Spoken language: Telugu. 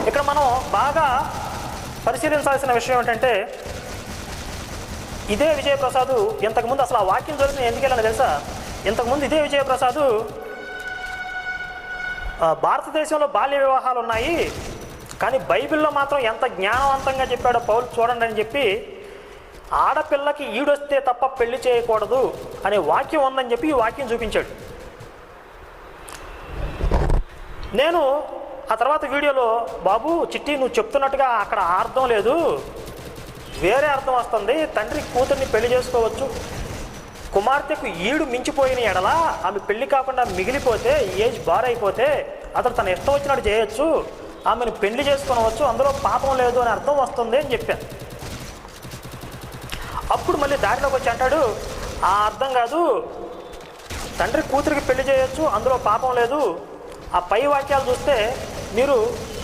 ఇక్కడ మనం బాగా పరిశీలించాల్సిన విషయం ఏంటంటే, ఇదే విజయప్రసాద్ ఇంతకుముందు అసలు ఆ వాక్యం చదివి ఎందుకు వెళ్ళాలని తెలుసా? ఇంతకుముందు ఇదే విజయప్రసాద్ భారతదేశంలో బాల్య వివాహాలు ఉన్నాయి, కానీ బైబిల్లో మాత్రం ఎంత జ్ఞానవంతంగా చెప్పాడో పౌలు చూడండి అని చెప్పి, ఆడపిల్లకి ఈడొస్తే తప్ప పెళ్లి చేయకూడదు అనే వాక్యం ఉందని చెప్పి ఈ వాక్యం చూపించాడు. నేను ఆ తర్వాత వీడియోలో, బాబు చిట్టి నువ్వు చెప్తున్నట్టుగా అక్కడ అర్థం లేదు, వేరే అర్థం వస్తుంది. తండ్రి కూతుర్ని పెళ్లి చేసుకోవచ్చు, కుమార్తెకు ఈడు మించిపోయిన ఎడల ఆమె పెళ్లి కాకుండా మిగిలిపోతే, ఏజ్ బార్ అయిపోతే అతను తన ఇష్టం వచ్చినట్టు చేయొచ్చు, ఆమెను పెళ్లి చేసుకోవచ్చు, అందులో పాపం లేదు అని అర్థం వస్తుంది అని చెప్పాను. అప్పుడు మళ్ళీ దారిలోకి వచ్చి అంటాడు, ఆ అర్థం కాదు, తండ్రి కూతురికి పెళ్లి చేయొచ్చు, అందులో పాపం లేదు. ఆ పై వాక్యాలు చూస్తే మీరు